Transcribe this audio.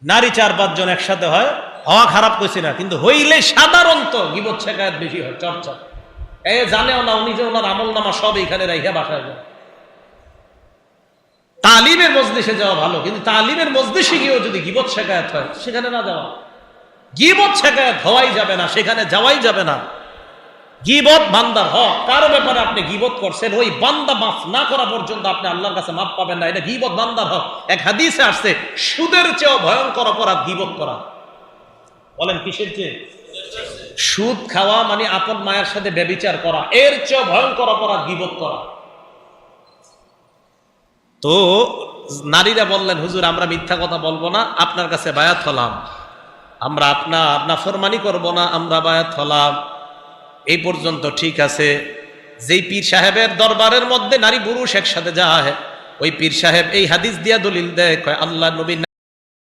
নারী 4-5 জন একসাথে হয়, হওয়া খারাপ কইছি না, কিন্তু হইলে সাধারণত গীবত শেখায়ত বেশি হয়, চর্চা। জানেও না, উনি যে ওনার আমল নামা সব এখানে রাইখা বাসায় যায়। তালিমের মজলিসে যাওয়া ভালো, কিন্তু তালিমের মজলিসে গিয়েও যদি গীবত শেখায়ত হয় সেখানে না যাওয়া। গীবত শেখায়ত হওয়াই যাবে না, সেখানে যাওয়াই যাবে না। গীবত বান্দার হক, কারো ব্যাপারে আপনি গীবত করছেন, ওই বান্দা মাফ না করা পর্যন্ত আপনি আল্লাহর কাছে মাফ পাবেন না। এটা গীবত বান্দার হক। এক হাদিসে আসছে, সুদের চেয়েও ভয়ঙ্কর অপরাধ গীবত করা। বলেন কিসের চেয়ে? সুদ খাওয়া মানে আপন মায়ের সাথে ব্যভিচার করা, এর চেয়েও ভয়ঙ্কর অপরাধ গীবত করা। তো নারীরা বললেন, হুজুর আমরা মিথ্যা কথা বলবো না, আপনার কাছে বায়াত হলাম, আমরা আপনার নাফরমানি করব না, আমরা বায়াত হলাম। এই পর্যন্ত ঠিক আছে। যেই পীর সাহেবের দরবারের মধ্যে নারী পুরুষ একসাথে যায়, ওই পীর সাহেব এই হাদিস দিয়া দলিল দেয়, আল্লাহ নবী